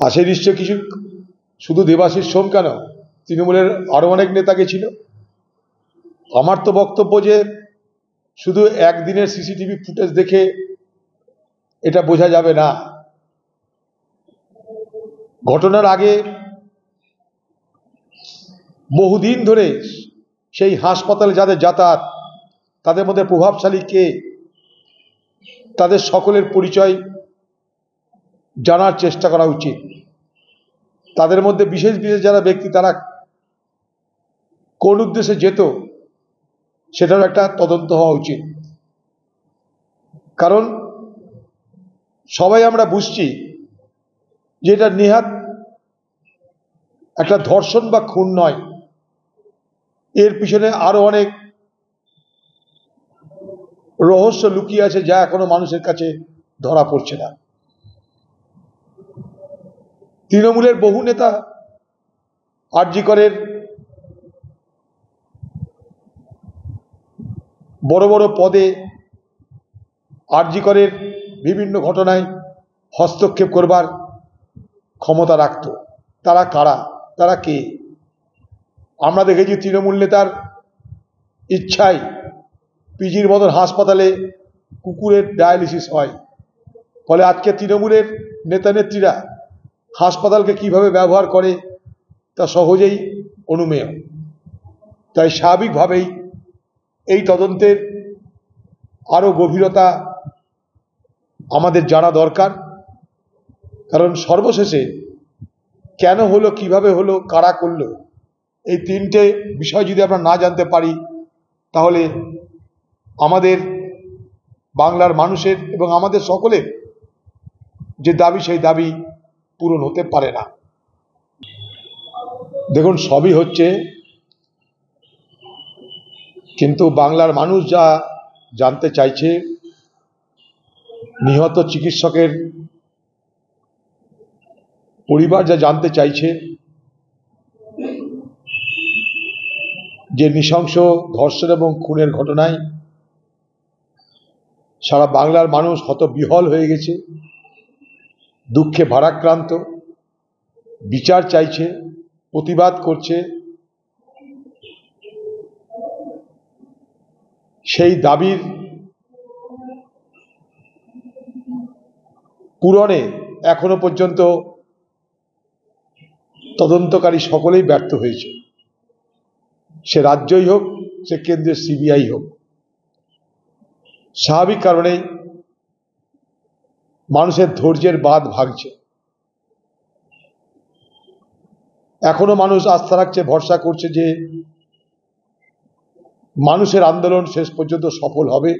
আসে নিশ্চয় কিছু, শুধু দেবাশিস সোম কেন, তৃণমূলের আরও অনেক নেতা গেছিল। আমার তো বক্তব্য যে শুধু একদিনের সিসিটিভি ফুটেজ দেখে এটা বোঝা যাবে না। ঘটনার আগে বহুদিন ধরে সেই হাসপাতালে যাদের যাতায়াত, তাদের মধ্যে প্রভাবশালী কে, তাদের সকলের পরিচয় জানার চেষ্টা করা উচিত। তাদের মধ্যে বিশেষ বিশেষ যারা ব্যক্তি, তারা কোন উদ্দেশ্যে যেত, সেটার একটা তদন্ত হওয়া উচিত। কারণ সবাই আমরা বুঝছি যে এটা নেহাত একটা ধর্ষণ বা খুন নয়, এর পিছনে আরো অনেক রহস্য লুকিয়ে আছে, যা এখনো মানুষের কাছে ধরা পড়ছে না। তৃণমূলের বহু নেতা আরজি করের বড় বড় পদে আরজি করের বিভিন্ন ঘটনায় হস্তক্ষেপ করবার ক্ষমতা রাখত। তারা কারা, তারা কে? আমরা দেখেছি তৃণমূল নেতার ইচ্ছায় পিজির মতন হাসপাতালে কুকুরের ডায়ালিসিস হয়। ফলে আজকে তৃণমূলের নেতা নেত্রীরা হাসপাতালকে কিভাবে ব্যবহার করে তা সহজেই অনুমেয়। তাই স্বাভাবিকভাবেই এই তদন্তের আরো গভীরতা আমাদের জানা দরকার। কারণ সর্বশেষে কেন হলো, কিভাবে হলো, কারা করলো, এই তিনটে বিষয় যদি আমরা না জানতে পারি, তাহলে আমাদের বাংলার মানুষের এবং আমাদের সকলের যে দাবি, সেই দাবি পূরণ হতে পারে না। দেখুন, সবই হচ্ছে, কিন্তু বাংলার মানুষ যা জানতে চাইছে, নিহত চিকিৎসকের পরিবার যা জানতে চাইছে, যে নৃশংস ধর্ষণ এবং খুনের ঘটনায় সারা বাংলার মানুষ হতবিহ্বল হয়ে গেছে, দুঃখে ভারাক্রান্ত, বিচার চাইছে, প্রতিবাদ করছে। সেই দাবির পূরণে এখনো পর্যন্ত তদন্তকারী সকলেই ব্যর্থ হয়েছে, সে রাজ্যই হোক, সে কেন্দ্রের সিবিআই হোক। স্বাভাবিক কারণেই মানুষের ধৈর্যের বাঁধ ভাঙছে। এখনো মানুষ আস্থা রাখছে, ভরসা করছে যে মানুষের আন্দোলন শেষ পর্যন্ত সফল হবে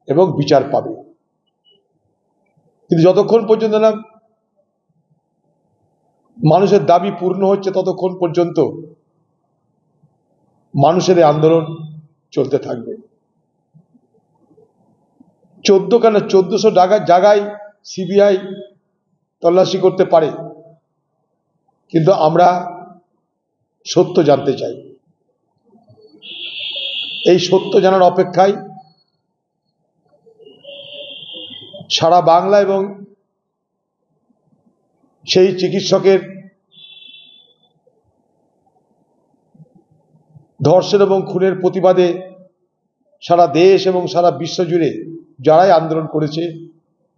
এবং বিচার পাবে। কিন্তু যতক্ষণ পর্যন্ত না মানুষের দাবি পূর্ণ হচ্ছে, ততক্ষণ পর্যন্ত মানুষের এই আন্দোলন চলতে থাকবে। 1400 জায়গায় সিবিআই তল্লাশি করতে পারে, কিন্তু আমরা সত্য জানতে চাই। এই সত্য জানার অপেক্ষায় সারা বাংলা এবং সেই চিকিৎসকের ধর্ষণ এবং খুনের প্রতিবাদে সারা দেশ এবং সারা বিশ্ব জুড়ে যারাই আন্দোলন করেছে,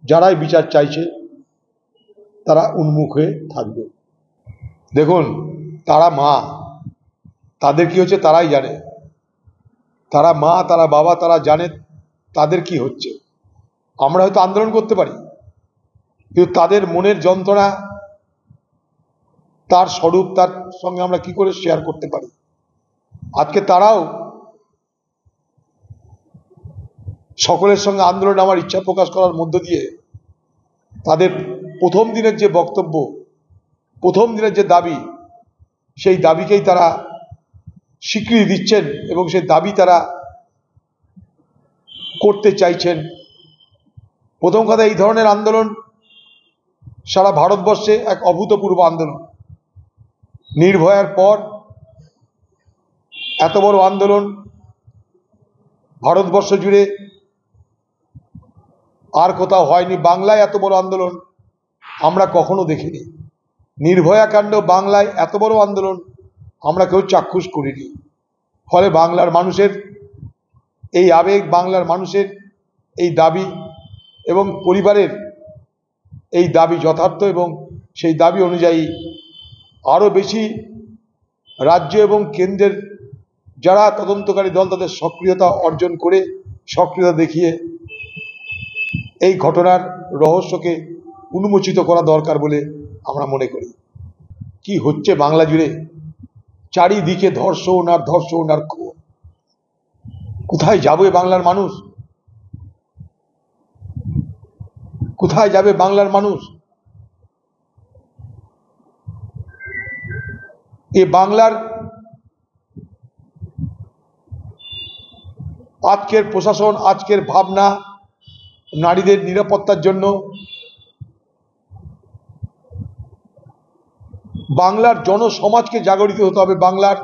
যারাই বিচার চাইছে, তারা উন্মুখ হয়ে থাকবে। দেখুন, তারা মা, তাদের কি হচ্ছে তারাই জানে। তারা মা, তারা বাবা, তারা জানে তাদের কি হচ্ছে। আমরা হয়তো আন্দোলন করতে পারি, কিন্তু তাদের মনের যন্ত্রণা, তার স্বরূপ, তার সঙ্গে আমরা কি করে শেয়ার করতে পারি। আজকে তারাও সকলের সঙ্গে আন্দোলন আমার ইচ্ছা প্রকাশ করার মধ্য দিয়ে তাদের প্রথম দিনের যে বক্তব্য, প্রথম দিনের যে দাবি, সেই দাবিকেই তারা স্বীকৃতি দিচ্ছেন এবং সেই দাবি তারা করতে চাইছেন। প্রথম কথা, এই ধরনের আন্দোলন সারা ভারতবর্ষে এক অভূতপূর্ব আন্দোলন। নির্ভয়ার পর এত বড় আন্দোলন ভারতবর্ষ জুড়ে আর কোথাও হয়নি। বাংলায় এত বড় আন্দোলন আমরা কখনো দেখিনি। নির্ভয়া কাণ্ড বাংলায় এত বড় আন্দোলন আমরা কেউ চাক্ষুষ করিনি। ফলে বাংলার মানুষের এই আবেগ, বাংলার মানুষের এই দাবি এবং পরিবারের এই দাবি যথার্থ, এবং সেই দাবি অনুযায়ী আরও বেশি রাজ্য এবং কেন্দ্রের যারা তদন্তকারী দল তাদের সক্রিয়তা অর্জন করে, সক্রিয়তা দেখিয়ে এই ঘটনার রহস্যকে উন্মোচিত করা দরকার বলে আমরা মনে করি। কি হচ্ছে বাংলা জুড়ে? চারিদিকে ধর্ষণ আর ধর্ষণ আর খুন। কোথায় যাবে বাংলার মানুষ? কোথায় যাবে বাংলার মানুষ? এ বাংলার আজকের প্রশাসন, আজকের ভাবনা নারীদের নিরাপত্তার জন্য, বাংলার জনসমাজকে জাগরিত হতে হবে, বাংলার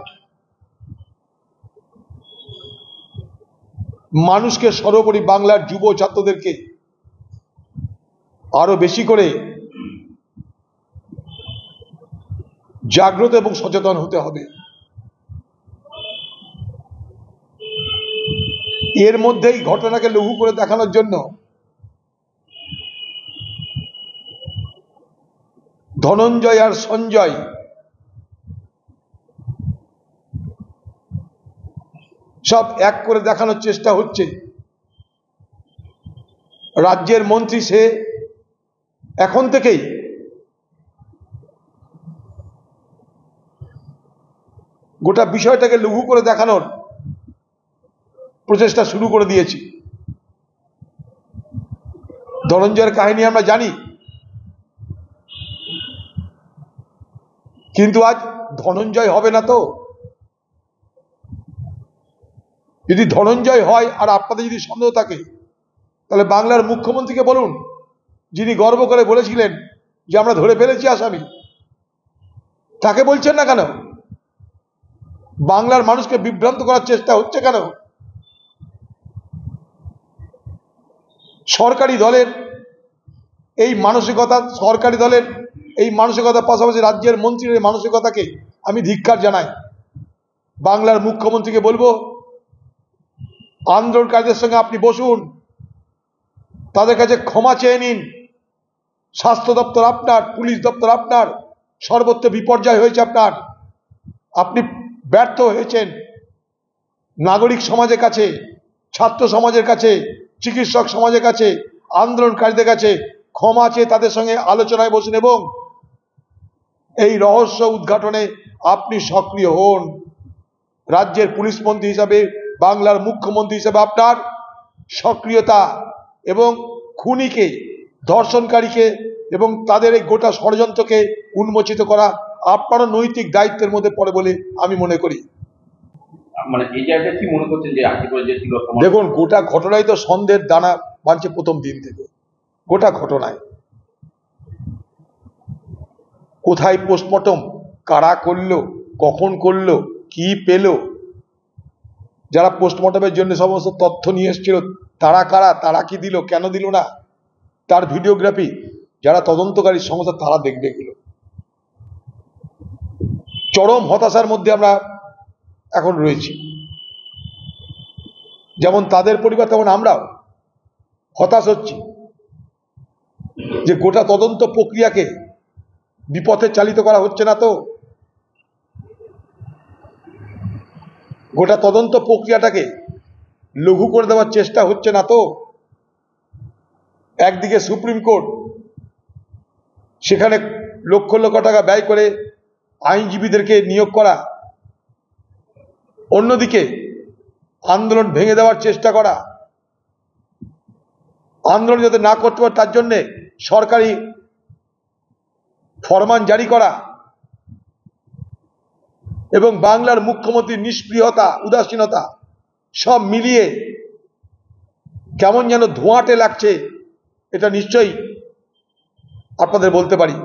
মানুষকে, সর্বোপরি বাংলার যুব ছাত্রদেরকে আরো বেশি করে জাগ্রত এবং সচেতন হতে হবে। এর মধ্যেই ঘটনাকে লঘু করে দেখানোর জন্য ধনঞ্জয় আর সঞ্জয় সব এক করে দেখানোর চেষ্টা হচ্ছে। রাজ্যের মন্ত্রী সে এখন থেকেই গোটা বিষয়টাকে লঘু করে দেখানোর প্রচেষ্টা শুরু করে দিয়েছে। ধনঞ্জয়ের কাহিনী আমরা জানি, কিন্তু আজ ধনঞ্জয় হবে না তো। যদি ধনঞ্জয় হয় আর আপনাদের যদি সন্দেহ থাকে, তাহলে বাংলার মুখ্যমন্ত্রীকে বলুন, যিনি গর্ব করে বলেছিলেন যে আমরা ধরে ফেলেছি আসামি, তাকে বলছেন না কেন? বাংলার মানুষকে বিভ্রান্ত করার চেষ্টা হচ্ছে কেন? সরকারি দলের এই মানসিকতার পাশাপাশি রাজ্যের মন্ত্রীর এই মানসিকতাকে আমি ধিক্কার জানাই। বাংলার মুখ্যমন্ত্রীকে বলবো, আন্দোলনকারীদের সঙ্গে আপনি বসুন, তাদের কাছে ক্ষমা চেয়ে নিন। স্বাস্থ্য দপ্তর আপনার, পুলিশ দপ্তর আপনার, সর্বত্র বিপর্যয় হয়েছে আপনার, আপনি ব্যর্থ হয়েছেন। নাগরিক সমাজের কাছে, ছাত্র সমাজের কাছে, চিকিৎসক সমাজের কাছে, আন্দোলনকারীদের কাছে ক্ষমা চেয়ে তাদের সঙ্গে আলোচনায় বসুন এবং এই রহস্য উদ্ঘাটনে আপনি সক্রিয় হন। রাজ্যের পুলিশ মন্ত্রী হিসাবে, বাংলার মুখ্যমন্ত্রী হিসাবে আপনার সক্রিয়তা এবং খুনিকে, ধর্ষণকারীকে এবং তাদের এই গোটা ষড়যন্ত্রকে উন্মোচিত করা আপনারও নৈতিক দায়িত্বের মধ্যে পড়ে বলে আমি মনে করি। মানে এই জায়গাটা কি মনে করছেন যে দেখুন, গোটা ঘটনায় তো সন্দেহের দানা বাঁধছে প্রথম দিন থেকে। গোটা ঘটনায় কোথায় পোস্টমর্টম, কারা করলো, কখন করলো, কি পেল, যারা পোস্টমর্টমের জন্য সমস্ত তথ্য নিয়ে এসেছিল তারা কারা, তারা কি দিল, কেন দিল না, তার ভিডিওগ্রাফি যারা তদন্তকারী সংস্থা তারা দেখবে এগুলো। চরম হতাশার মধ্যে আমরা এখন রয়েছি। যেমন তাদের পরিবার, তেমন আমরাও হতাশ হচ্ছি যে গোটা তদন্ত প্রক্রিয়াকে বিপথে চালিত করা হচ্ছে না তো। গোটা তদন্ত প্রক্রিয়াটাকে লঘু করে দেওয়ার চেষ্টা হচ্ছে না তো। একদিকে সুপ্রিম কোর্ট, সেখানে লক্ষ লক্ষ টাকা ব্যয় করে আইনজীবীদেরকে নিয়োগ করা, অন্যদিকে আন্দোলন ভেঙে দেওয়ার চেষ্টা করা, আন্দোলন যাতে না করতে পারে তার জন্যে সরকারি ফরমান জারি করা, এবং বাংলার মুখ্যমন্ত্রীর নিষ্ক্রিয়তা, উদাসীনতা সব মিলিয়ে কেমন যেন ধোঁয়াটে লাগছে, এটা নিশ্চয়ই আপনাদের বলতে পারি।